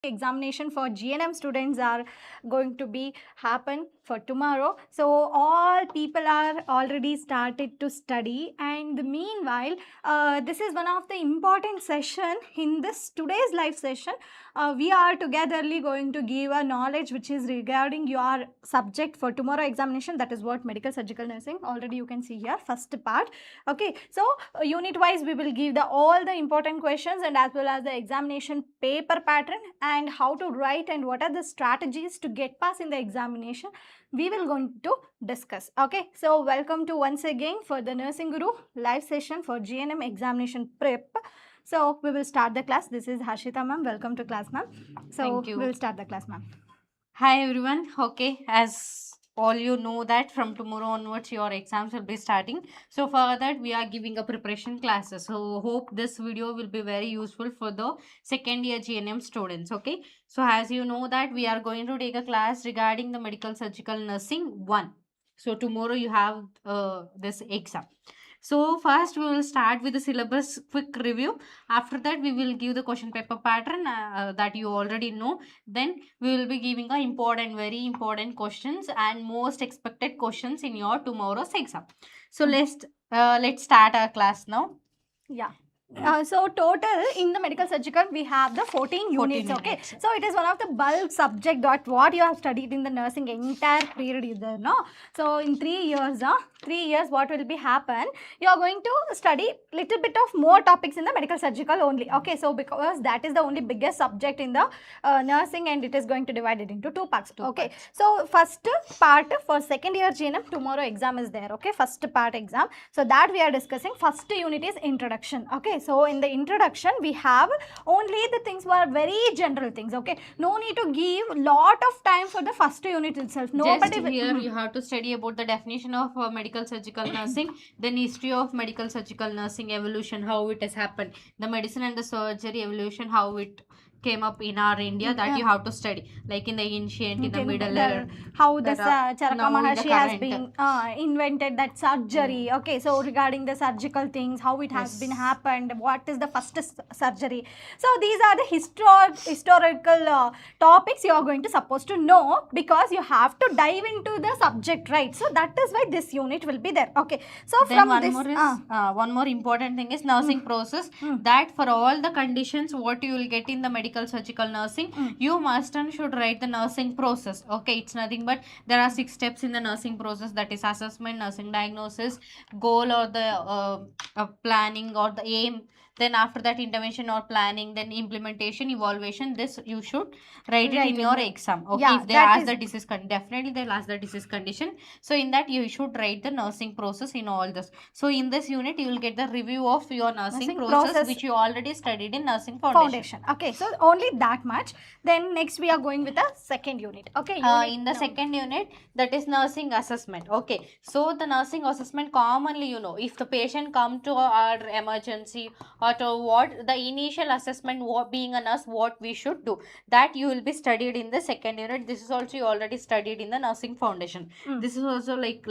examination for GNM students are going to be happen for tomorrow. So all people are already started to study, and meanwhile this is one of the important session in this today's live session. We are togetherly going to give a knowledge which is regarding your subject for tomorrow examination, that is what medical surgical nursing. Already you can see here first part. Okay, so unit wise we will give all the important questions and as well as the examination paper pattern and how to write and what are the strategies to get pass in the examination we will going to discuss. Okay, so welcome to once again for the Nursing Guru live session for GNM examination prep. So we will start the class. This is Harshita ma'am. Welcome to class ma'am. So Thank you. we will start the class ma'am. Hi everyone. Okay, as all you know that from tomorrow onwards your exams will be starting. So for that we are giving a preparation classes. So hope this video will be very useful for the second year GNM students. Okay. So as you know that we are going to take a class regarding the medical surgical nursing 1. So tomorrow you have this exam. So first we will start with the syllabus quick review. After that we will give the question paper pattern that you already know. Then we will be giving a very important questions and most expected questions in your tomorrow's exam. So let's start our class now. Yeah. So total in the medical surgical we have the 14 units. Okay, so it is one of the bulk subject that what you have studied in the nursing entire period is there, no? So in 3 years, 3 years what will be happen, you are going to study little bit of more topics in the medical surgical only. Okay, so because that is the only biggest subject in the nursing and it is going to divide it into two parts. Okay, so first part for second year GNM tomorrow exam is there. Okay, first part exam, so that we are discussing. First unit is introduction. Okay, so in the introduction we have only the things were very general things. Okay, no need to give lot of time for the first unit itself. Nobody just here you have to study about the definition of medical surgical nursing, then history of medical surgical nursing, evolution, how it has happened, the medicine and the surgery evolution, how it came up in our India, that you have to study, like in the ancient, in the middle era, how this Charaka Maharshi has been invented that surgery. Okay, so regarding the surgical things, how it has been happened, what is the first surgery. So these are the historical topics you are going to supposed to know, because you have to dive into the subject, right? So that is why this unit will be there. Okay, so then from one more important thing is nursing process, that for all the conditions what you will get in the medical surgical nursing, you must and should write the nursing process. Okay, it's nothing but there are 6 steps in the nursing process, that is assessment, nursing diagnosis, goal or the planning or the aim, then after that intervention or planning, then implementation, evaluation. This you should write it in your exam. Okay, yeah, if they ask the disease condition, definitely they'll ask the disease condition. So in that you should write the nursing process in all this. So in this unit you will get the review of your nursing process which you already studied in nursing foundation. Okay, so only that much. Then next we are going with the second unit. Okay, in the second unit, that is nursing assessment. Okay, so the nursing assessment, commonly you know, if the patient come to our emergency or to what the initial assessment, what being a nurse, what we should do, that you will be studied in the second unit. This is also you already studied in the nursing foundation. This is also like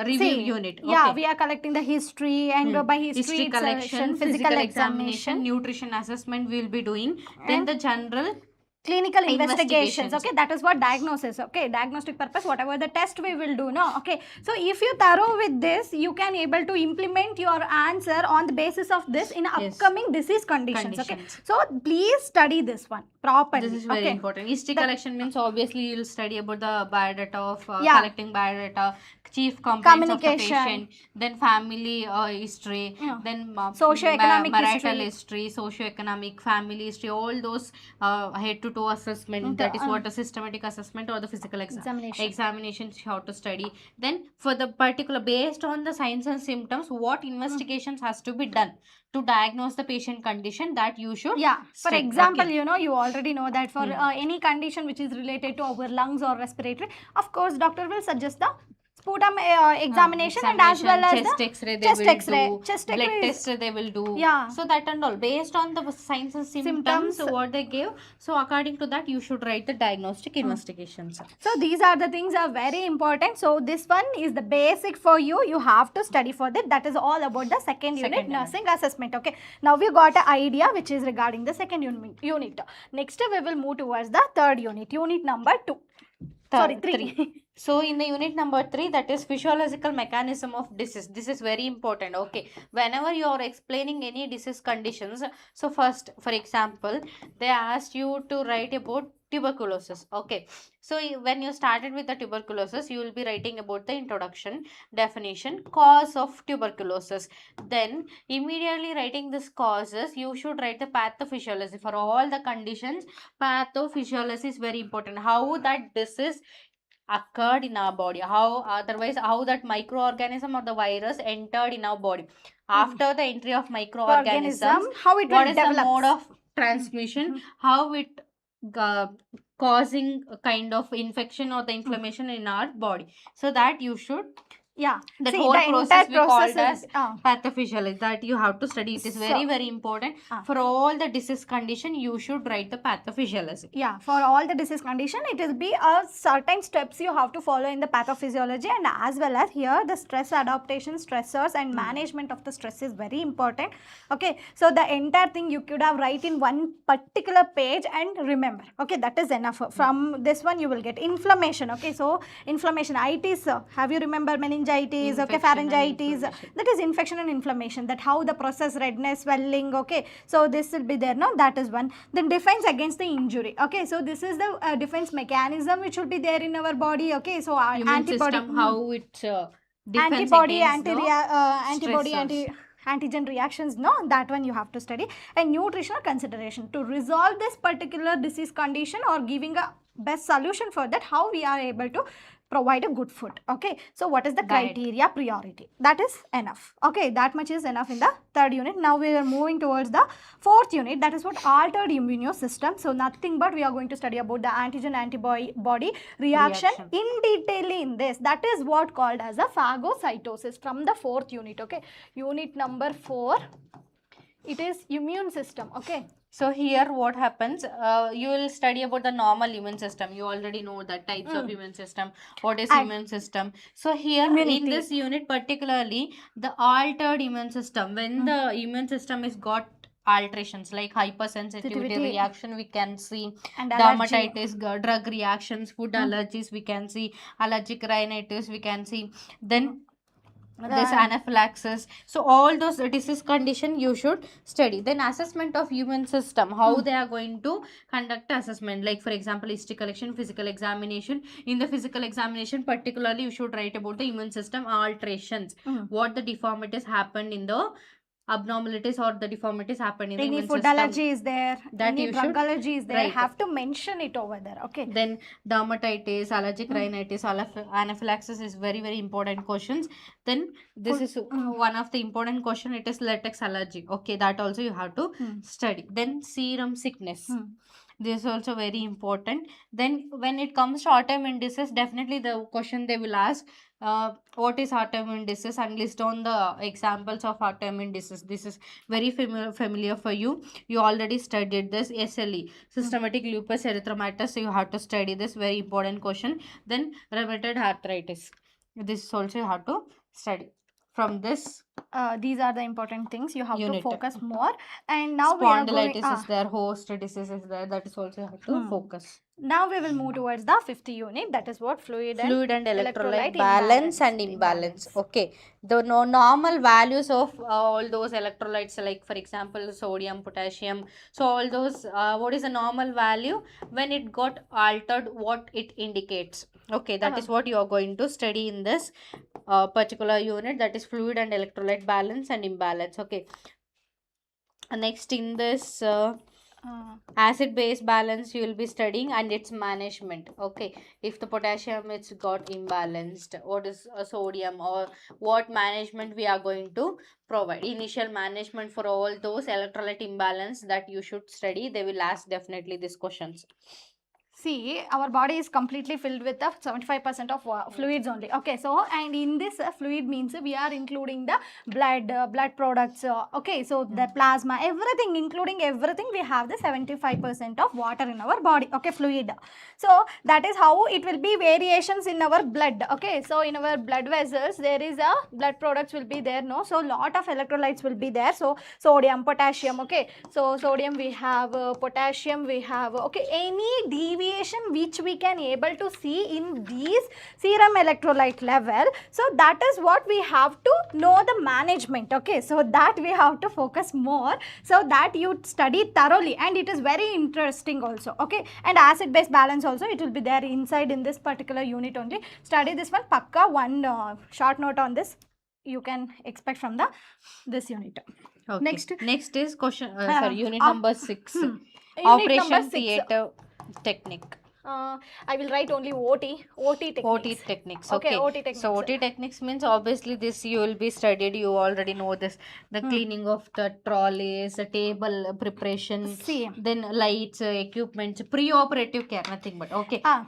review unit. Okay. Yeah, we are collecting the history and by history collection, physical examination, nutrition assessment we will be doing. Then the general clinical investigations. Okay, that is what diagnosis. Okay, diagnostic purpose, whatever the test we will do. No, okay, so if you thorough with this, you can able to implement your answer on the basis of this in upcoming disease conditions. Okay, so please study this one properly. This is very important. History collection means obviously you'll study about the biodata of collecting biodata, chief complaints of the patient, then family history, then socio-economic marital history, socio-economic, family history, all those head to toe assessment. That is what a systematic assessment or the physical examination how to study. Then for the particular, based on the signs and symptoms, what investigations has to be done to diagnose the patient condition, that you should for example, you know, you already know that for any condition which is related to our lungs or respiratory, of course doctor will suggest the sputum examination, and as well as chest the X-ray they chest will X-ray. do, Chest blood X-ray is, test they will do. yeah. So that and all based on the signs and symptoms, Symptoms. what they give. So according to that, you should write the diagnostic investigations. So these are the things are very important. So this one is the basic for you. You have to study for that. That is all about the second unit, nursing assessment. Okay. Now we got an idea which is regarding the second unit. Next we will move towards the third unit. Unit number 2. Sorry, 3. So in the unit number 3, that is physiological mechanism of disease. This is very important. Okay, whenever you are explaining any disease conditions, so first, for example, they asked you to write about tuberculosis. Okay, so when you started with the tuberculosis, you will be writing about the introduction, definition, cause of tuberculosis. Then immediately writing this causes, you should write the pathophysiology for all the conditions. Pathophysiology is very important. How that disease occurred in our body, how otherwise how that microorganism or the virus entered in our body. After the entry of microorganisms, how it what will is the develop. mode of transmission, how it causing a kind of infection or the inflammation in our body. So that you should, yeah, that see, whole the process entire we called process as is, pathophysiology, that you have to study. It is very very important. For all the disease condition, you should write the pathophysiology. Yeah, for all the disease condition, it will be a certain steps you have to follow in the pathophysiology, and as well as here the stress adaptation, stressors and management of the stress is very important. Okay, so the entire thing you could have write in one particular page and remember. Okay, that is enough. From this one you will get inflammation. Okay, so inflammation, itis, have you remember meningitis, okay, pharyngitis, that is infection and inflammation, that how the process, redness, swelling. Okay, so this will be there. No, that is one. Then defense against the injury. Okay, so this is the defense mechanism which will be there in our body. Okay, so our antibody system, how it defends antibody against antibody stressors. antigen reactions. No, that one you have to study. And nutritional consideration to resolve this particular disease condition or giving a best solution for that, how we are able to provide a good food. Okay, so what is the Diet. criteria, priority, that is enough. Okay, that much is enough in the third unit. Now we are moving towards the fourth unit, that is what altered immune system. So nothing but we are going to study about the antigen antibody reaction in detail in this. That is what called as a phagocytosis from the fourth unit. Okay, unit number 4, it is immune system. Okay, so here what happens, you will study about the normal immune system. You already know the types of immune system, what is immune system. So here in this unit particularly, the altered immune system, when the immune system is got alterations like hypersensitivity reaction we can see, and dermatitis, drug reactions, food allergies we can see, allergic rhinitis we can see, then this anaphylaxis. So all those disease condition you should study. Then assessment of human system, how they are going to conduct assessment, like for example history collection, physical examination. In the physical examination particularly you should write about the immune system alterations, what the deformities happened in the abnormalities or the deformities happen in the immune food system. allergy is there, That any you drug should allergy is there, write. have to mention it over there. Okay, Then dermatitis, allergic rhinitis, anaphylaxis is very very important questions. Then this is one of the important question, it is latex allergy. Okay, that also you have to study. Then serum sickness, this is also very important. Then when it comes to autoimmune disease, definitely the question they will ask, what is autoimmune disease, and list down the examples of autoimmune disease. This is very familiar for you. You already studied this. SLE, systematic lupus erythematosus, so you have to study this, very important question. Then rheumatoid arthritis, this is also you have to study. From this these are the important things you have unit. to focus more. And now we are going, spondylitis is there, host disease is there, that is also you have to focus. Now we will move towards the fifth unit, that is what fluid and electrolyte balance and imbalance. Okay, the normal values of all those electrolytes, like for example sodium, potassium, so all those, what is the normal value when it got altered, what it indicates. Okay, that is what you are going to study in this particular unit, that is fluid and electrolyte balance and imbalance. Okay, next in this acid base balance you will be studying and its management. Okay, if the potassium it's got imbalanced, what is sodium, or what management we are going to provide. Initial management for all those electrolyte imbalance that you should study, they will ask definitely these questions. See, our body is completely filled with the 75% of fluids only. Okay, so and in this fluid means we are including the blood products. Okay, so the plasma, everything, including everything, we have the 75% of water in our body. Okay, fluid. So that is how it will be variations in our blood. Okay, so in our blood vessels, there is a blood products will be there. No, so lot of electrolytes will be there. So sodium, potassium. Okay, so sodium we have, potassium we have. Okay, any deviation which we can able to see in these serum electrolyte level, so that is what we have to know the management. Okay, so that we have to focus more, so that you study thoroughly, and it is very interesting also. Okay, and acid base balance also, it will be there inside in this particular unit only. Study this one, pakka. One short note on this you can expect from the this unit. Okay. Next is question unit uh, number 6. Unit Operation number 6. theatre technique. I will write only OT techniques. OT techniques. Okay, OT techniques. So OT techniques means obviously this you will be studied. You already know this. The cleaning of the trolleys, the table preparation, then lights, equipment, pre-operative care, nothing but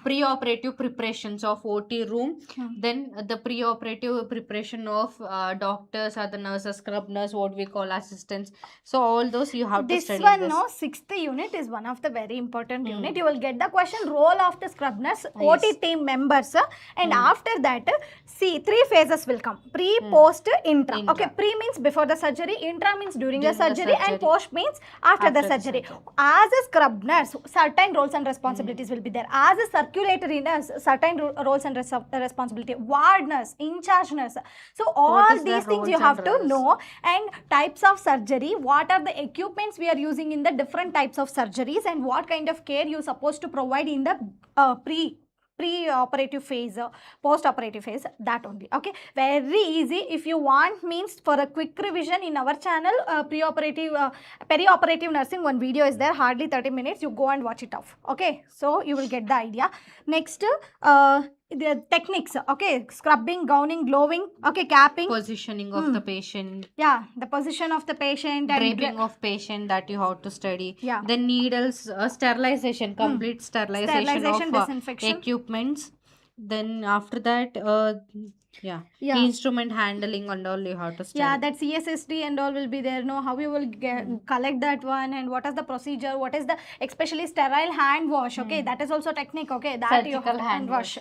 pre-operative preparations of OT room. Then the pre-operative preparation of doctors or the nurses, scrub nurse, what we call assistants. So all those you have to study. This one, no, 6th unit is one of the very important unit. You will get the question role of the scrub nurse, OT team members, and after that, see, 3 phases will come: pre, post, intra. Okay, pre means before the surgery, intra means during the surgery, and post means after the surgery. As a scrub nurse, certain roles and responsibilities will be there. As a circulatory nurse, certain roles and responsibility. Ward nurse, in charge nurse. So all these things you have to know, and types of surgery, what are the equipments we are using in the different types of surgeries, and what kind of care you supposed to provide in the pre-operative phase, post-operative phase, that only. Okay, very easy. If you want means for a quick revision in our channel, peri-operative nursing, one video is there, hardly 30 minutes. You go and watch it off. Okay, so you will get the idea. Next, the techniques. Okay, scrubbing, gowning, glowing. Okay, capping, positioning of the patient. Yeah, the position of the patient, and draping of patient, that you have to study. Yeah. Then needles, sterilization, complete sterilization of disinfection, equipments. Then after that, instrument handling and all you have to study. Yeah, that CSSD and all will be there. No, how you will collect that one, and what is the procedure, what is the especially sterile hand wash. Okay, that is also technique. Okay, that surgical hand wash.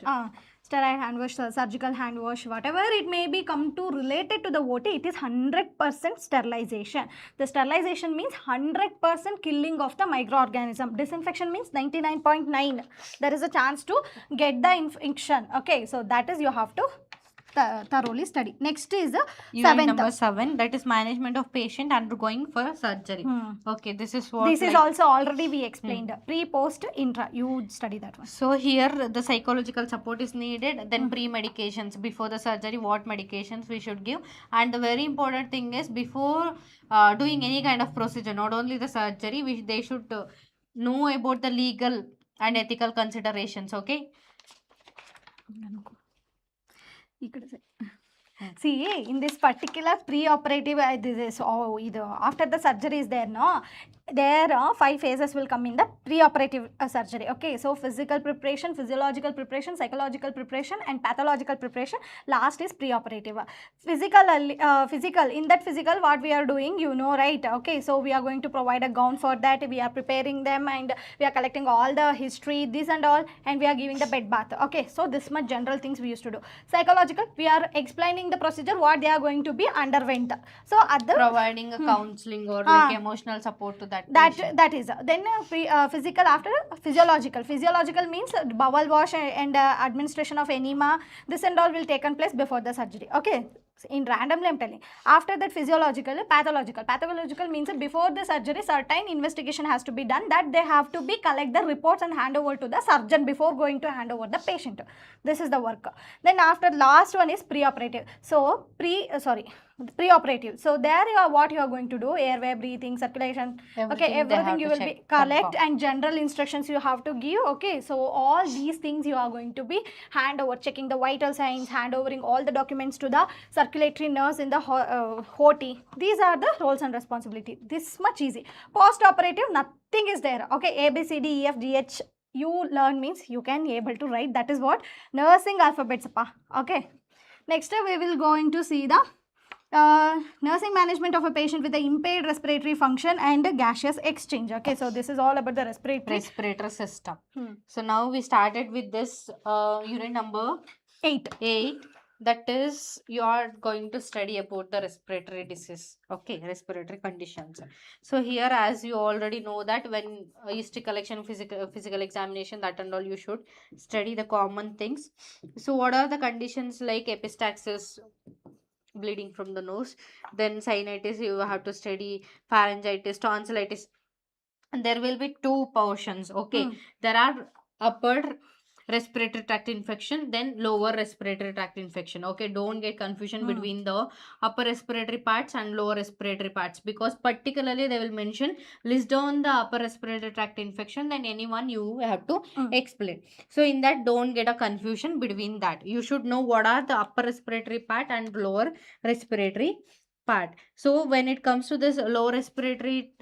Sterile hand wash, surgical hand wash, whatever it may be come to related to the OT, it is 100% sterilization. The sterilization means 100% killing of the microorganism. Disinfection means 99.9. There is a chance to get the infection. Okay, so that is you have to thoroughly study. Next is unit number 7, that is management of patient undergoing for surgery. Okay, this is what this is also already we explained. Pre, post, intra, you study that one. So here the psychological support is needed. Then pre-medications, before the surgery what medications we should give, and the very important thing is before doing any kind of procedure, not only the surgery, they should know about the legal and ethical considerations. Okay, see, in this particular pre-operative, after the surgery is there, no, there are 5 phases will come in the pre-operative surgery. Okay, so physical preparation, physiological preparation, psychological preparation, and pathological preparation. Last is pre-operative. Physical, in that physical, what we are doing, you know, right? Okay, so we are going to provide a gown for that. We are preparing them, and we are collecting all the history, this and all, and we are giving the bed bath. Okay, so this much general things we used to do. Psychological, we are explaining the procedure, what they are going to be underwent. So other providing a counseling or like emotional support to that that is then physical. After physiological means bowel wash and administration of enema, this and all will take place before the surgery. Okay, in randomly I'm telling. After that physiological, pathological means before the surgery certain investigation has to be done, that they have to be collect the reports and hand over to the surgeon before going to hand over the patient. This is the work. Then after last one is pre-operative. So pre-operative. So there you are, what you are going to do, airway, breathing, circulation. Everything you will be collect, and general instructions you have to give. Okay, so all these things you are going to be hand over, checking the vital signs, hand overing all the documents to the circulatory nurse in the OT. These are the roles and responsibility. This much easy. Post-operative, nothing is there. Okay, A, B, C, D, E, F, G, H. you learn means you can able to write. That is what nursing alphabets appa. Okay. Next we will going to see the nursing management of a patient with the impaired respiratory function and gaseous exchange. Okay, so this is all about the respiratory system. So now we started with this unit number 8. That is, you are going to study about the respiratory disease. Okay, respiratory conditions. So here, as you already know that when history collection, physical examination, that and all, you should study the common things. So what are the conditions like epistaxis, bleeding from the nose, then sinusitis, you have to study pharyngitis, tonsillitis, and there will be two portions. Okay, there are upper respiratory tract infection, then lower respiratory tract infection. Okay, don't get confusion between the upper respiratory parts and lower respiratory parts, because particularly they will mention list down the upper respiratory tract infection, then anyone you have to explain. So in that, don't get a confusion between that. You should know what are the upper respiratory part and lower respiratory part. So when it comes to this lower respiratory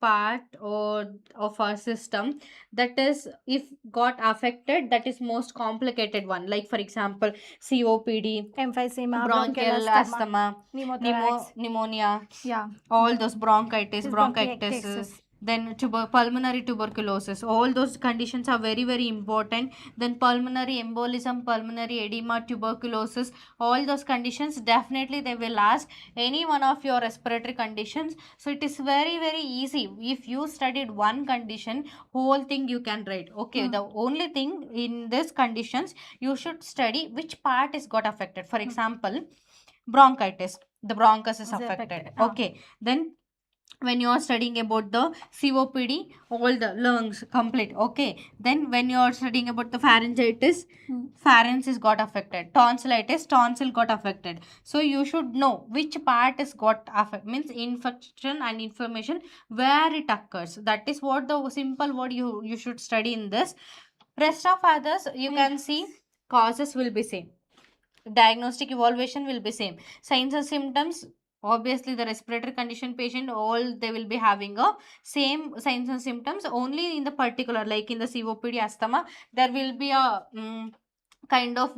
part or of our system, that is, if got affected, that is most complicated one, like for example COPD, emphysema, bronchial asthma, pneumothorax, pneumonia, yeah, all those bronchitis, bronchitis, bronchiectasis. then pulmonary tuberculosis, all those conditions are very very important. Then pulmonary embolism, pulmonary edema, tuberculosis, all those conditions, definitely they will ask any one of your respiratory conditions. So it is very very easy. If you studied one condition, whole thing you can write. Okay, the only thing in these conditions, you should study which part is got affected. For example, bronchitis, the bronchus is affected. Okay, then when you are studying about the COPD, all the lungs complete. Okay, then when you are studying about the pharyngitis, pharynx is got affected. Tonsillitis, tonsil got affected. So you should know which part is got affected, means infection and inflammation, where it occurs. That is what the simple word you should study in this. Rest of others, you can see causes will be same, diagnostic evaluation will be same, signs and symptoms, obviously the respiratory condition patient, all they will be having a same signs and symptoms. Only in the particular, like in the COPD, asthma, there will be a kind of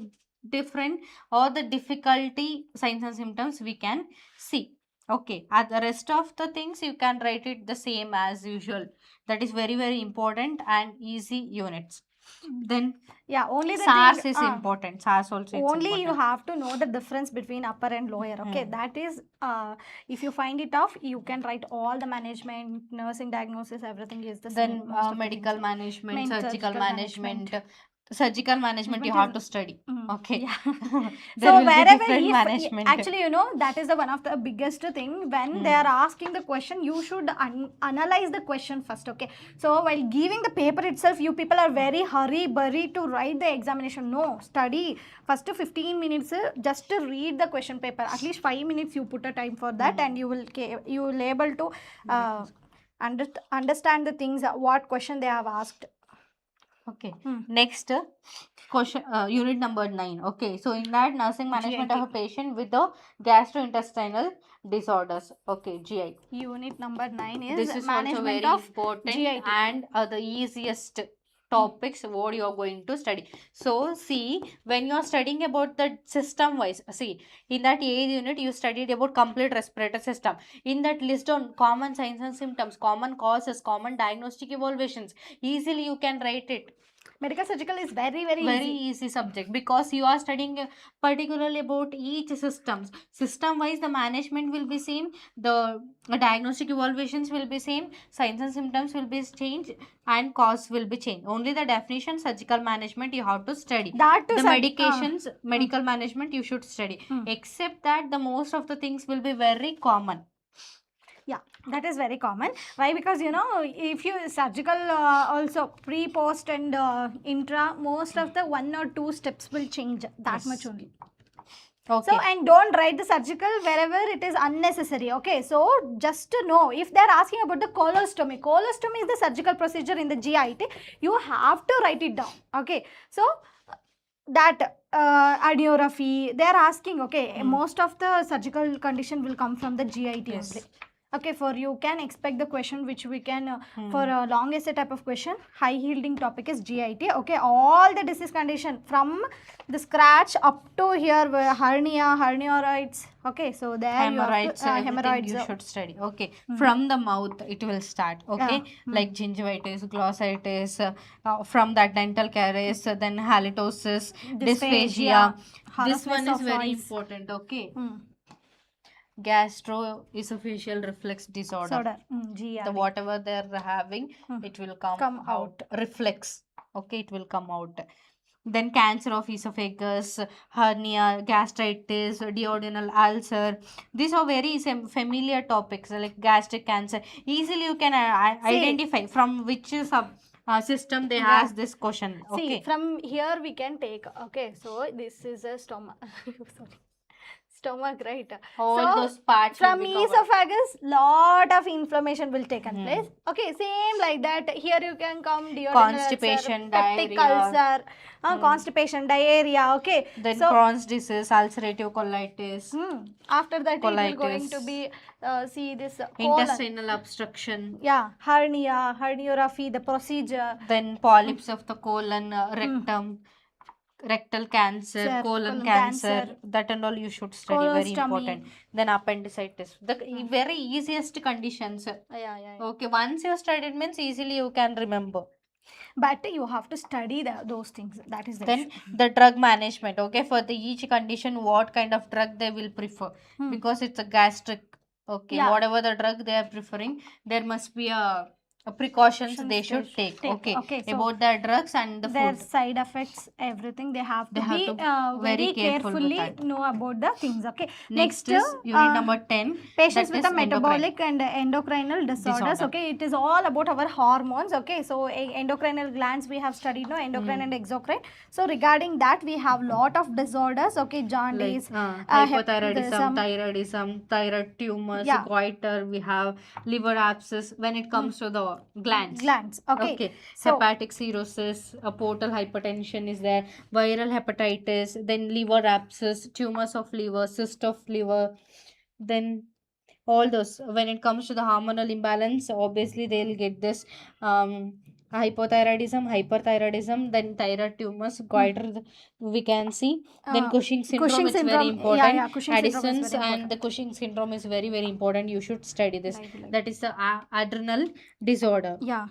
different or the difficulty signs and symptoms we can see. Okay, at the rest of the things you can write it the same as usual. That is very very important and easy units. Then yeah, only the SARS thing, is important. SARS also only it's you important. have to know the difference between upper and lower. Okay, that is if you find it off, you can write all the management, nursing, diagnosis, everything is the Then same. Most of the medical things. management, Main surgical management. Surgical management you But have is- to study. Okay. Yeah. There So will be wherever different if management. actually you know that is the one of the biggest thing when they are asking the question, you should analyze the question first. Okay, so while giving the paper itself, you people are very burry to write the examination. No, study first 15 minutes just to read the question paper. At least 5 minutes you put a time for that, and you will able to understand the things what question they have asked. Okay. Next question, unit number 9. Okay, so in that, nursing management of a patient with the gastrointestinal disorders. Okay, GI. Unit number 9 is This is also management very of important GIT. and the easiest topics what you are going to study. So see, when you are studying about the system wise, see, in that A unit you studied about complete respiratory system. In that, list on common signs and symptoms, common causes, common diagnostic evaluations. Easily you can write it. Medical surgical is very Easy subject, because you are studying particularly about each systems. System wise the management will be same, the diagnostic evaluations will be same, signs and symptoms will be changed, and cause will be changed. Only the definition, surgical management you have to study. That The medications, medical management you should study. Except that the most of the things will be very common. Yeah, that is very common. Why? Because you know, if you surgical also pre, post and intra, most of the 1 or 2 steps will change. That much only. Okay. So, and don't write the surgical wherever it is unnecessary. Okay, so just to know, if they are asking about the colostomy, colostomy is the surgical procedure in the GIT, you have to write it down. Okay, so that audiography, they are asking. Okay, most of the surgical condition will come from the GIT only. Okay, for you can expect the question which we can for Hmm. a long essay type of question. High yielding topic is GIT. Okay, all the disease condition from the scratch up to here hernia, herniorites. Okay, so there you have to Hemorrhoids, everything hemorrhoids. you should study. Okay, Hmm. from the mouth it will start. Okay, like gingivitis, glossitis, from that dental caries, then halitosis, dysphagia. This harassment one is of very voice. important. Okay, Hmm. gastroesophageal reflux disorder. Soda. The GRE. whatever they're having, it will come Come out. out. Reflex. Okay, it will come out. Then cancer of esophagus, hernia, gastritis, duodenal ulcer. These are very familiar topics like gastric cancer. Easily you can See, identify from which system they yeah. ask this question. See, Okay. from here we can take. Okay, so this is a stomach. Sorry, stomach, right? All So those parts will from be covered. esophagus, lot of inflammation will taken Hmm. place. Okay, same like that. Here you can come duodenal Constipation, ulcer, peptic diarrhea. ulcer, constipation, diarrhea. Okay, Then so Crohn's disease, ulcerative colitis, after that it will going to colitis, be see this colon. intestinal obstruction. Yeah, hernia, herniorrhaphy, the procedure. Then polyps of the colon, rectum, rectal cancer, Sir, colon colon cancer, cancer, that and all you should study, very important. colostomy. Then appendicitis, the very easiest conditions. Yeah. Okay, once you studied means easily you can remember. But you have to study those things. That is the Then issue. the drug management, okay, for the each condition what kind of drug they will prefer, because it's a gastric. Okay, Yeah. whatever the drug they are preferring, there must be a precautions they should take. Okay, Okay, so about the drugs and the their food. side effects, everything they have to They have be to very very careful with carefully that. know about the things. Okay, Next is unit number 10, patients that with is a metabolic endocrine and endocrinal disorders. disorder. Okay, it is all about our hormones. Okay, so endocrinal glands we have studied, no, endocrine and exocrine. So regarding that we have lot of disorders. Okay, jaundice, Like hypothyroidism, hypothyroidism, thyroid tumors, yeah, goiter, we have liver abscess when it comes to the glands. Okay, Okay, so hepatic cirrhosis, portal hypertension is there, viral hepatitis, then liver abscess, tumors of liver, cyst of liver, then all those. When it comes to the hormonal imbalance, obviously they'll get this hypothyroidism, hyperthyroidism, then thyroid tumors, goiter, we can see. Then Cushing syndrome, Cushing it's very syndrome. important. Cushing syndrome is Addison's very and the important. Cushing syndrome is very, very important. You should study this. Like. That is the adrenal disorder. Yeah.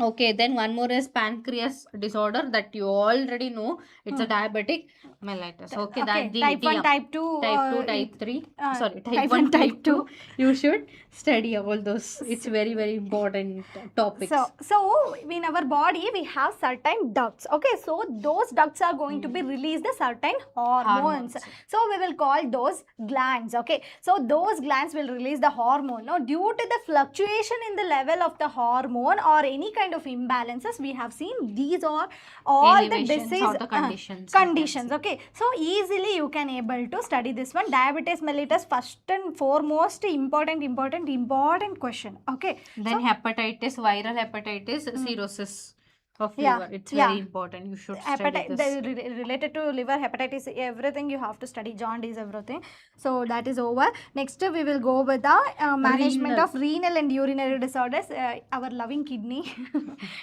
Okay, then one more is pancreas disorder that you already know. It's a diabetic mellitus. Okay, that the type 1, DM. type 2, Type 2, type 3. Sorry, type type 1, 1, type type 2. You should study all those. It's very, very important topics. So in our body we have certain ducts. Okay, so those ducts are going to be released the certain hormones. So we will call those glands. Okay, so those glands will release the hormone. Now due to the fluctuation in the level of the hormone or any kind of imbalances we have seen, these are all Elevations the disease or the conditions. conditions. Okay, so easily you can able to study this one. Diabetes mellitus, first and foremost important question. Okay, then hepatitis, viral hepatitis, cirrhosis of liver. It's very important. You should study this. Related to liver hepatitis, everything you have to study. Jaundice, everything. So that is over. Next we will go with the management Renal. of renal and urinary disorders. Our loving kidney.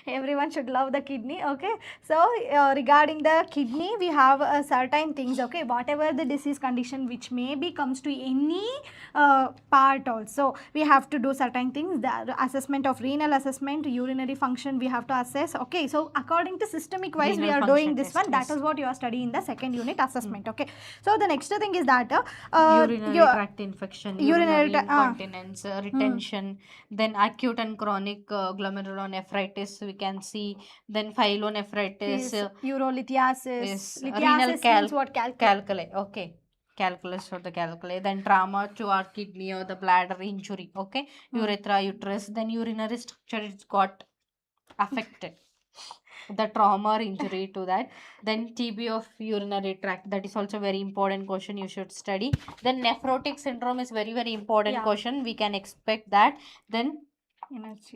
Everyone should love the kidney. Okay, so regarding the kidney we have certain things. Okay, whatever the disease condition which maybe comes to any part also, we have to do certain things. The assessment of renal, assessment urinary function we have to assess. Okay, so according to systemic wise we Renal are doing function this test, one. That yes. is what you are studying in the second unit assessment. Okay, so the next thing is that urinary tract infection, urinary urinary incontinence, retention, then acute and chronic glomerulonephritis we can see, then pyelonephritis, urolithiasis. renal Lithiasis means what? calculi. Okay, calculus or the calculi. Then trauma to our kidney or the bladder injury. Okay, urethra, uterus, then urinary structure it's got affected. The trauma or injury to that. Then TB of urinary tract, that is also very important question you should study. Then nephrotic syndrome is very, very important question. We can expect that. Then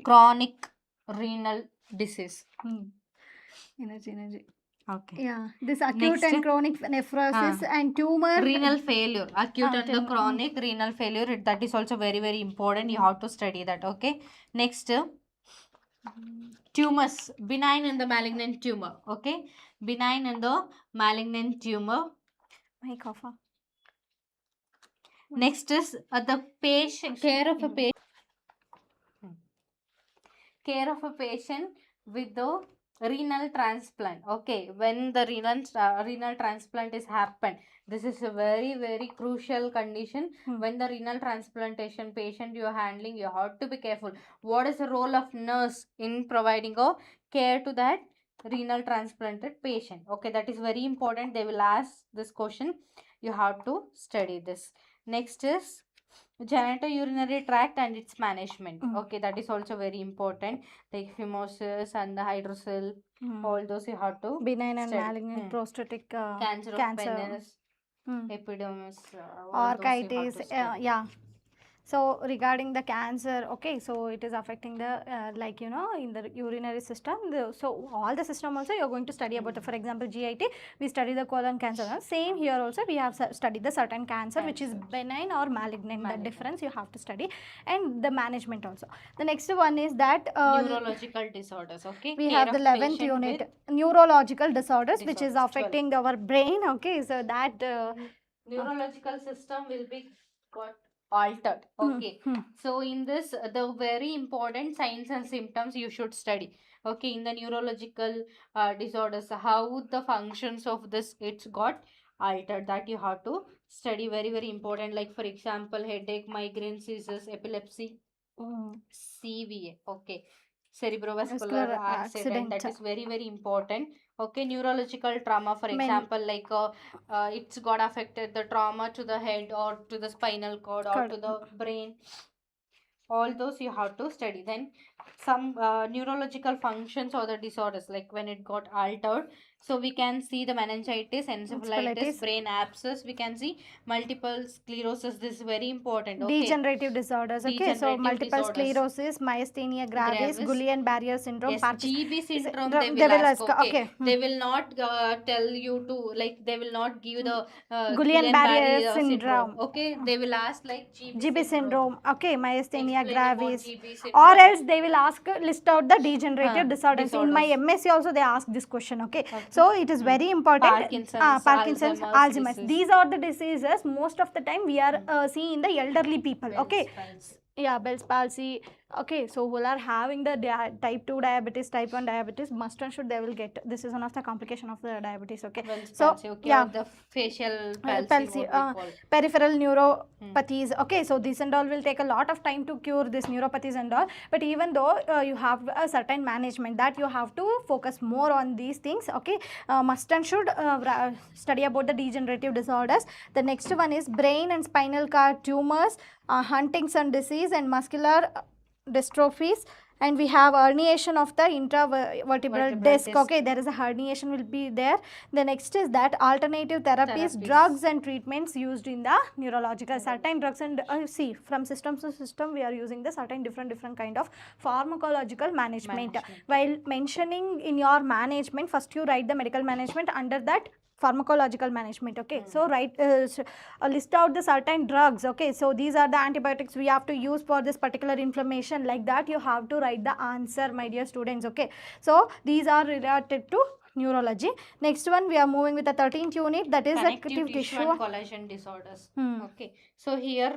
chronic renal disease. Energy. Okay. Yeah, this acute Next, and chronic nephrosis and tumor. renal failure, acute and the tum- chronic renal failure. That is also very, very important. You have to study that. Okay. Next, tumors, benign and the malignant tumor. Okay. Benign and the malignant tumor. My cough. Next is the patient care of a patient. Care of a patient with the renal transplant. Okay, when the renal transplant is happened, this is a very, very crucial condition. When the renal transplantation patient you are handling, you have to be careful. What is the role of nurse in providing a care to that renal transplanted patient? Okay, that is very important. They will ask this question. You have to study this. Next is genitourinary tract and its management. Okay, that is also very important. Like phimosis and the hydrocele, all those you have to benign and study. malignant prostatic Cancer of cancer. penis, epidermis, all those you have Orchitis, to study. yeah. So regarding the cancer, okay, so it is affecting the like in the urinary system. So all the system also you're going to study about the, for example, GIT, we study the colon cancer. Same here also we have studied the certain cancer which is benign or malignant. The difference you have to study, and the management also. The next one is that Neurological disorders. Okay, we care have the of 11th patient unit, with neurological disorders, which is 12. affecting our brain. Okay, so that Neurological system will be got altered. Okay, so in this the very important signs and symptoms you should study. Okay, in the neurological disorders, how the functions of this it's got altered, that you have to study. Very, very important. Like for example, headache, migraine, seizures, epilepsy, CVA. Okay, cerebrovascular vascular accident, accident. that is very, very important. Okay, neurological trauma, for example, like it's got affected the trauma to the head or to the spinal cord or to the brain. All those you have to study. Then some neurological functions or the disorders, like when it got altered, so we can see the meningitis, encephalitis, brain abscess, we can see multiple sclerosis. This is very important. Okay, Degenerative disorders. Okay, so degenerative multiple disorders, sclerosis, myasthenia gravis, Guillain barrier syndrome, yes, Parkinson's GB syndrome syndrome, they will ask. Okay, okay. they will not tell you to, like, they will not give the Guillain barrier syndrome. syndrome. Okay, they will ask like GB syndrome, okay, myasthenia explain about gravis, GB or syndrome. else they will ask list out the degenerative disorders. In my MSc also they ask this question. Okay, so it is very important. Parkinson's, Alzheimer's, these are the diseases most of the time we are seeing in the elderly people. Okay, yeah, Bell's palsy. Okay, so who are having the type 2 diabetes, type 1 diabetes, must and should they will get. This is one of the complication of the diabetes. Okay, so palsy, okay, yeah, the facial palsy, peripheral neuropathies. Okay, so this and all will take a lot of time to cure this neuropathies and all. But even though you have a certain management, that you have to focus more on these things. Okay, must and should study about the degenerative disorders. The next one is brain and spinal cord tumors, Huntington disease and muscular dystrophies, and we have herniation of the intravertebral disc. Okay, there is a herniation will be there. The next is that alternative therapies, drugs and treatments used in the neurological. Certain drugs and see, from system to system we are using the certain different kind of pharmacological management. While mentioning in your management, first you write the medical management, under that pharmacological management. Okay, so write list out the certain drugs. Okay, so these are the antibiotics we have to use for this particular inflammation. Like that you have to write the answer, my dear students. Okay, so these are related to neurology. Next one we are moving with the 13th unit, that is connective tissue and collagen disorders. Okay, so here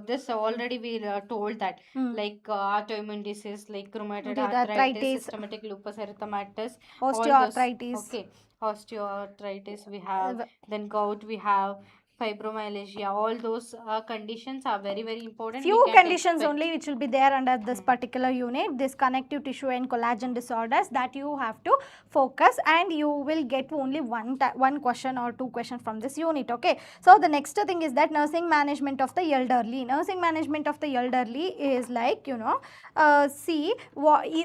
this already we told that like autoimmune disease like rheumatoid arthritis, systematic lupus erythematosus, osteoarthritis. Okay, osteoarthritis we have, then gout we have, fibromyalgia. All those conditions are very, very important. Few conditions only which will be there under this particular unit, this connective tissue and collagen disorders, that you have to focus, and you will get only one question or two questions from this unit. Okay, so the next thing is that nursing management of the elderly. Nursing management of the elderly is like, see,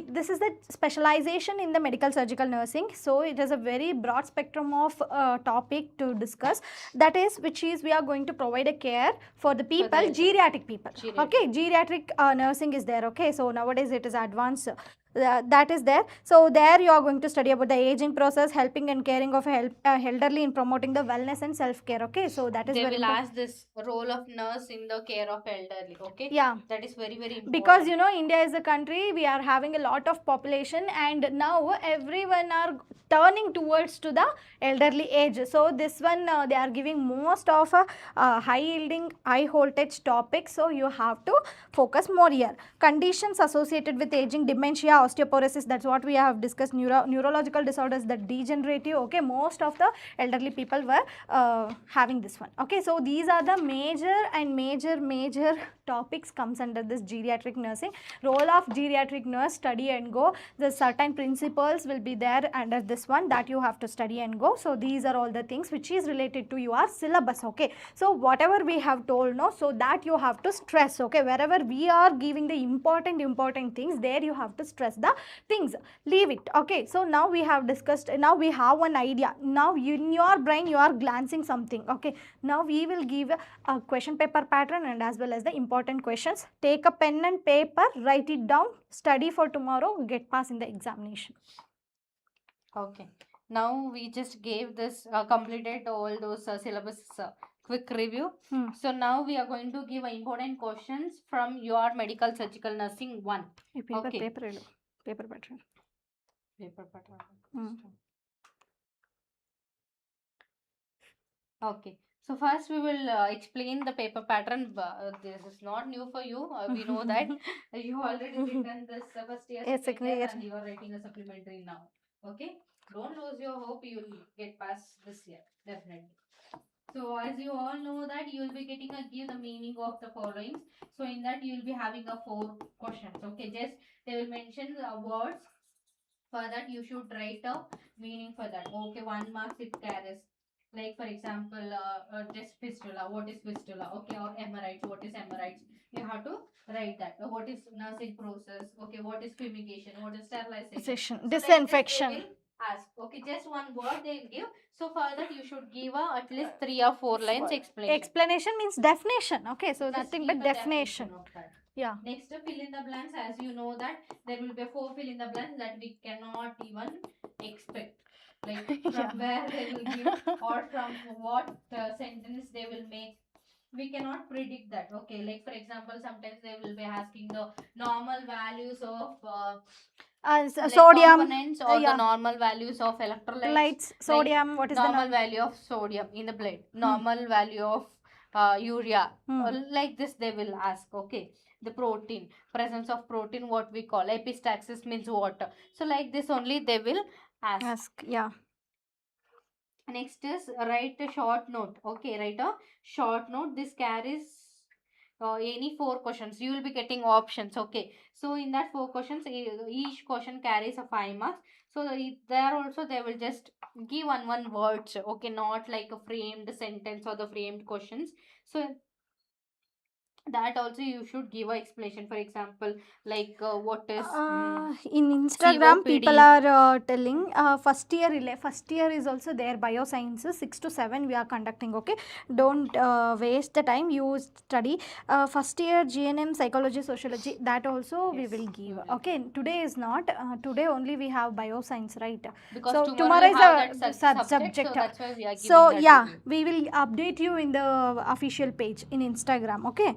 this is the specialization in the medical surgical nursing. So it is a very broad spectrum of topic to discuss. That is, which is we are going to provide a care for the people, geriatric people. Okay, geriatric nursing is there. Okay, so nowadays it is advanced. that is there. So there you are going to study about the aging process, helping and caring of elderly in promoting the wellness and self care. Okay, so that is They very will important. ask this role of nurse in the care of elderly. Okay, Yeah, that is very very because important. India is a country, we are having a lot of population, and now everyone are turning towards to the elderly age. So this one, they are giving most of high yielding, high voltage topics, so you have to focus more here. Conditions associated with aging: dementia, osteoporosis, that's what we have discussed. Neurological disorders, the degenerative. Okay, most of the elderly people were having this one. Okay, so these are the major topics comes under this geriatric nursing. Role of geriatric nurse: study and go. The certain principles will be there under this one that you have to study and go. So these are all the things which is related to your syllabus. Okay, so whatever we have told, no, so that you have to stress. Okay, wherever we are giving the important things, there you have to stress the things, leave it. Okay, so now we have discussed, now we have one idea. Now in your brain you are glancing something. Okay, now we will give a question paper pattern and as well as the important questions. Take a pen and paper, write it down, study for tomorrow, get pass in the examination. Okay, now we just gave this completed all those syllabus quick review. So now we are going to give important questions from your medical surgical nursing 1. Okay. Paper pattern. Paper pattern. Okay. So first we will explain the paper pattern. This is not new for you. We know that you already written this first year, Yes, second year, yes. and you are writing a supplementary now. Okay. Don't lose your hope. You will get past this year definitely. So as you all know that you will be getting a give the meaning of the followings. So in that you will be having a 4 questions. Okay. Just they will mention words. For that you should write a meaning for that. Okay. 1 marks it carries. Like for example, just fistula. What is fistula? Okay, or hemorrhoids. What is hemorrhoids? You have to write that. What is nursing process? Okay, what is fumigation? What is sterilization? So like this Disinfection. they will ask. Okay, just one word they will give. So for that you should give at least 3 or 4 lines explanation. Explanation means definition. Okay, so Just nothing give but a definition. of that. Yeah. Next, fill in the blanks. As you know that there will be 4 fill in the blanks that we cannot even expect. Like from Yeah. where they will give or from what sentence they will make. We cannot predict that. Okay, like for example, sometimes they will be asking the normal values of like Sodium. components or the Yeah. normal values of electrolytes. Lights, Like sodium. What is the normal norm? value of sodium in the blood, normal value of urea. Like this they will ask. Okay, the protein, presence of protein, what we call epistaxis means water. So like this only they will ask. Yeah. Next is write a short note. Okay, write a short note. This carries any 4 questions. You will be getting options. Okay, so in that 4 questions, each question carries a 5 marks. So there also they will just give one words. Okay, not like a framed sentence or the framed questions. So that also you should give a explanation. For example, like what is In Instagram, people COPD. are telling first year is also there. Biosciences 6 to 7 we are conducting. Okay, don't waste the time. You study first year GNM, psychology, sociology. That also we Yes, will give. we will Okay, today is not. Today only we have bioscience, right? because So tomorrow tomorrow you is have a that subject, so subject. that's why we are giving So that yeah, review. we will update you in the official page in Instagram. Okay.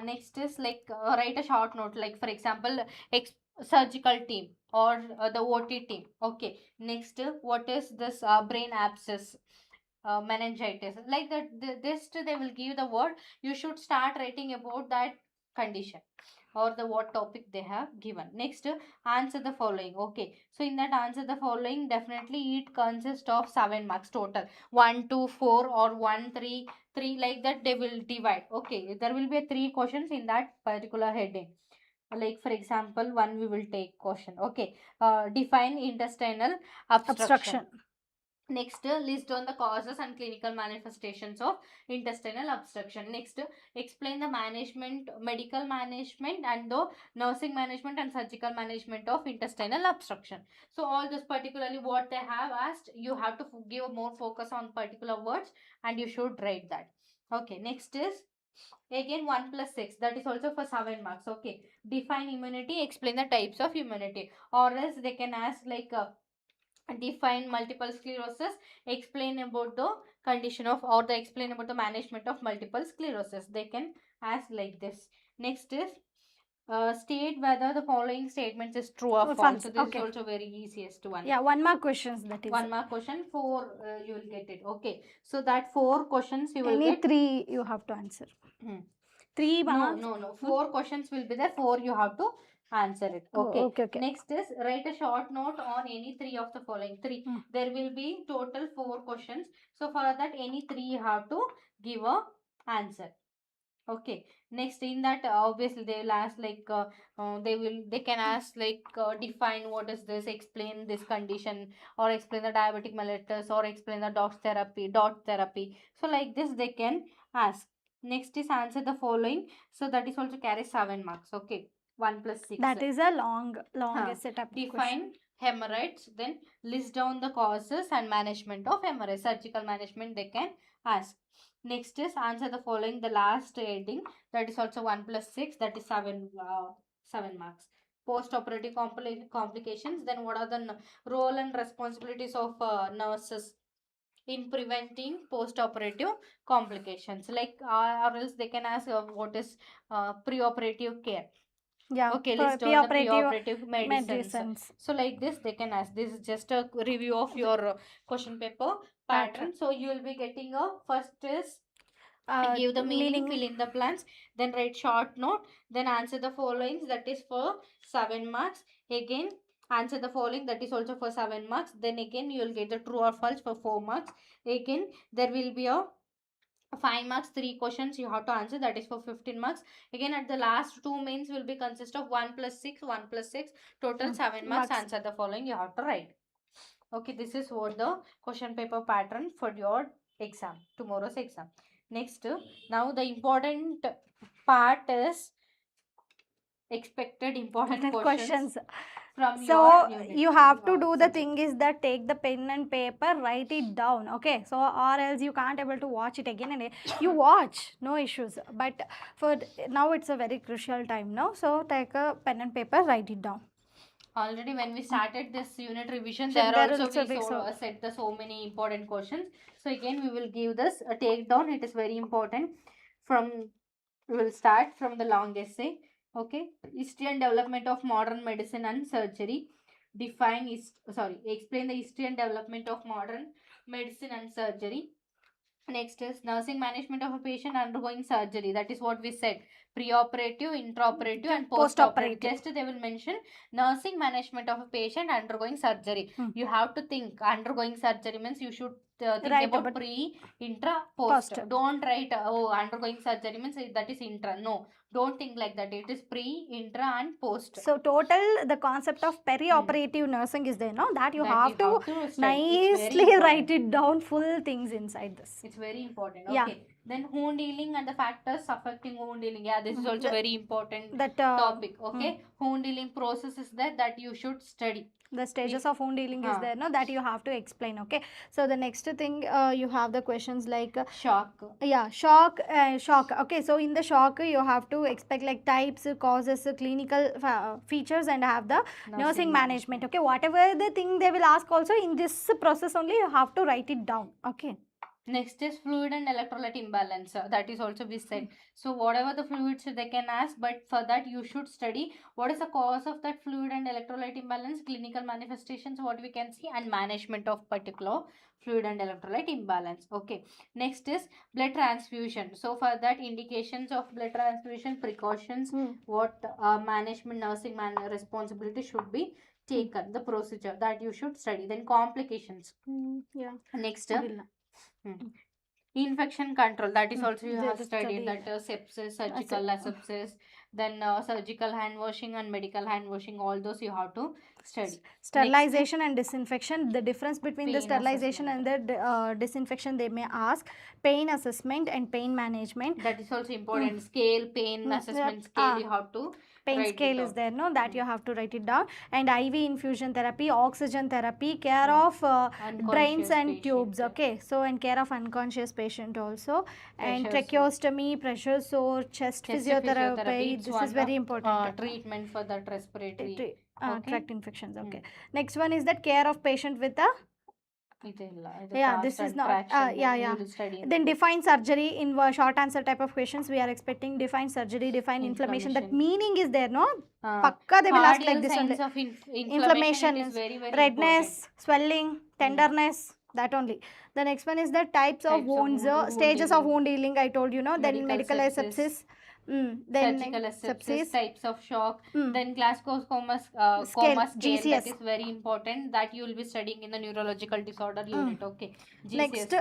Next is like write a short note, like for example, surgical team or the OT team. Okay. Next, what is this brain abscess, meningitis? Like that, this they will give the word. You should start writing about that condition or the what topic they have given. Next, answer the following. Okay, so in that answer the following, definitely it consists of 7 marks total. 1 2 4 or 1 3 3, like that they will divide. Okay, there will be 3 questions in that particular heading. Like for example, one we will take question. Okay, define intestinal obstruction. Next, list on the causes and clinical manifestations of intestinal obstruction. Next, explain the management, medical management, and the nursing management and surgical management of intestinal obstruction. So, all this particularly what they have asked, you have to give more focus on particular words and you should write that. Okay, next is Again 1 plus 6, that is also for 7 marks. Okay, define immunity, explain the types of immunity. Or else they can ask like define multiple sclerosis, explain about the condition of, or the explain about the management of multiple sclerosis. They can ask like this. Next is state whether the following statements is true or false. So this is also very easiest one. Yeah, 1 mark questions, that is. 1 mark question, 4 you will get it. Okay, so that 4 questions you will Any get. 3 you have to answer. 3 marks? No. 4 questions will be there. 4 you have to answer it. Okay. Okay. Next is write a short note on any 3 of the following. 3. There will be total 4 questions. So for that, any 3 you have to give a answer. Okay. Next, in that obviously they will ask like they can ask like define what is this, explain this condition, or explain the diabetic mellitus, or explain the dot therapy. So like this they can ask. Next is answer the following. So that is also carries 7 marks. Okay. 1 plus 6. That is a long setup. Define hemorrhoids, then list down the causes and management of hemorrhoids. Surgical management they can ask. Next is answer the following, the last heading, that is also 1 plus 6, that is 7 marks. Post-operative complications, then what are the role and responsibilities of nurses in preventing post-operative complications, like or else they can ask what is pre-operative care. Yeah. Okay, list down the pre-operative medicines. So like this they can ask. This is just a review of your question paper pattern. So you will be getting a first is give the meaning, fill in the blanks, then write short note, then answer the followings, that is for 7 marks. Again answer the following, that is also for 7 marks. Then again you will get the true or false for 4 marks. Again there will be a 5 marks, 3 questions you have to answer, that is for 15 marks. Again at the last 2 mains will be consist of 1 plus 6, 1 plus 6, total 7 marks. Answer the following you have to write. Okay, this is what the question paper pattern for your exam, tomorrow's exam. Next, now the important part is expected important questions from your unit. You have to do the thing is that take the pen and paper, write it down. Okay, so or else you can't able to watch it again and you watch, no issues, but for now it's a very crucial time now, so take a pen and paper, write it down. Already when we started this unit revision, there also we set the so many important questions. So again we will give this a take down. It is very important. We will start from the long essay. Okay, history and development of modern medicine and surgery. Explain the history and development of modern medicine and surgery. Next is nursing management of a patient undergoing surgery. That is what we said. Pre-operative, intraoperative and post-operative. Just they will mention nursing management of a patient undergoing surgery. You have to think undergoing surgery means you should think about pre, intra, post. Don't write undergoing surgery means that is intra. No, don't think like that. It is pre, intra and post. So total the concept of peri-operative nursing is there, no? That you have to nicely write it down, full things inside this. It's very important. Okay. Yeah. Then wound healing and the factors affecting wound healing. Yeah, this is also very important topic. Okay. Wound healing process is there that you should study. The stages of wound healing is there, no? That you have to explain. Okay. So the next thing you have the questions like shock. Yeah, shock. Okay. So in the shock you have to expect like types, causes, clinical features, and have the nursing management. Okay. Whatever the thing they will ask also in this process only you have to write it down. Okay. Next is fluid and electrolyte imbalance. That is also we said. So whatever the fluids they can ask, but for that you should study what is the cause of that fluid and electrolyte imbalance, clinical manifestations, what we can see, and management of particular fluid and electrolyte imbalance. Okay. Next is blood transfusion. So for that indications of blood transfusion, precautions, what management, nursing responsibility should be taken, the procedure that you should study. Then complications. Yeah. Next. Infection control, that is also you have studied that sepsis, surgical sepsis, then surgical hand washing and medical hand washing, all those you have to study. Sterilization and disinfection, the difference between the Pain sterilization assessment. and the disinfection, they may ask. Pain assessment and pain management. That is also important. Scale, pain assessment scale, you have to pain write scale it is down. there, no, that you have to write it down. And IV infusion therapy, oxygen therapy, care of drains Unconscious and patient. tubes, okay, so and care of unconscious patient also. And Pressure tracheostomy, pressure sore, chest physiotherapy, it's this one is very of, important. treatment for that respiratory. Okay. Tract infections, okay. Next one is that care of patient with a this is not then define surgery in short answer type of questions we are expecting. Define surgery, define inflammation. That meaning is there, no? Pakka they will ask like this only. Of Inflammation is very, very redness, swelling, tenderness, that only. The next one is the types of wounds, stages of wound healing, I told you, no? Then medical sepsis. Then surgical sepsis, sepsis, types of shock, then Glasgow coma scale, that GCS. is very important, that you will be studying in the neurological disorder unit. Okay, GCS. Next,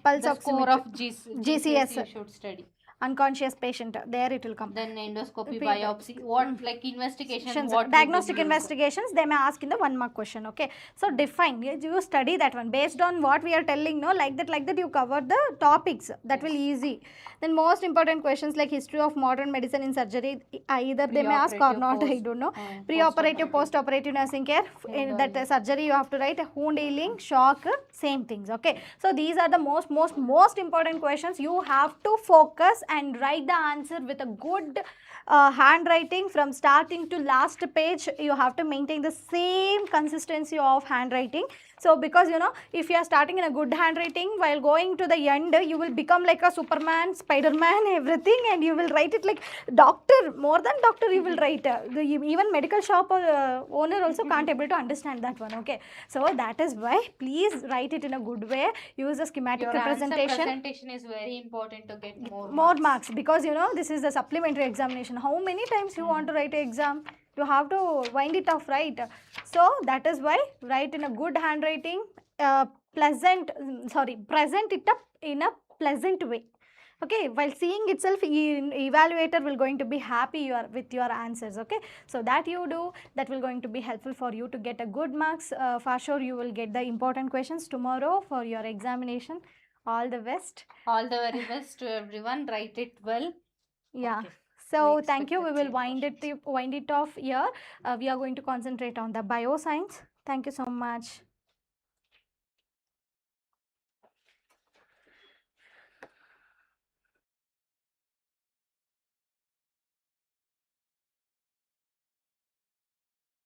pulse the score of GCS you should study. Unconscious patient, there it will come. Then endoscopy, biopsy, what like investigations, what diagnostic investigations, they may ask in the 1 mark question, okay. So define, you study that one based on what we are telling, no, like that you cover the topics, that will easy. Then most important questions like history of modern medicine in surgery, either they may ask or not, I don't know. Pre-operative, post-operative nursing care, in that surgery you have to write wound healing, shock, same things, okay. So these are the most important questions. You have to focus and write the answer with a good handwriting from starting to last page. You have to maintain the same consistency of handwriting. So because you know, if you are starting in a good handwriting, while going to the end you will become like a Superman, Spider-Man, everything, and you will write it like doctor, more than doctor you will write. Even medical shop owner also can't able to understand that one, okay. So that is why please write it in a good way. Use a schematic representation. Presentation is very important to get more marks, because you know this is the supplementary examination. How many times you want to write an exam? You have to wind it off, right? So that is why write in a good handwriting, present it up in a pleasant way. Okay, while seeing itself, evaluator will going to be happy with your answers, okay. So that you do, that will going to be helpful for you to get a good marks. For sure you will get the important questions tomorrow for your examination. All the best. All the very best to everyone. Write it well. Yeah. Okay. So thank you. We will wind it off here. We are going to concentrate on the bioscience. Thank you so much.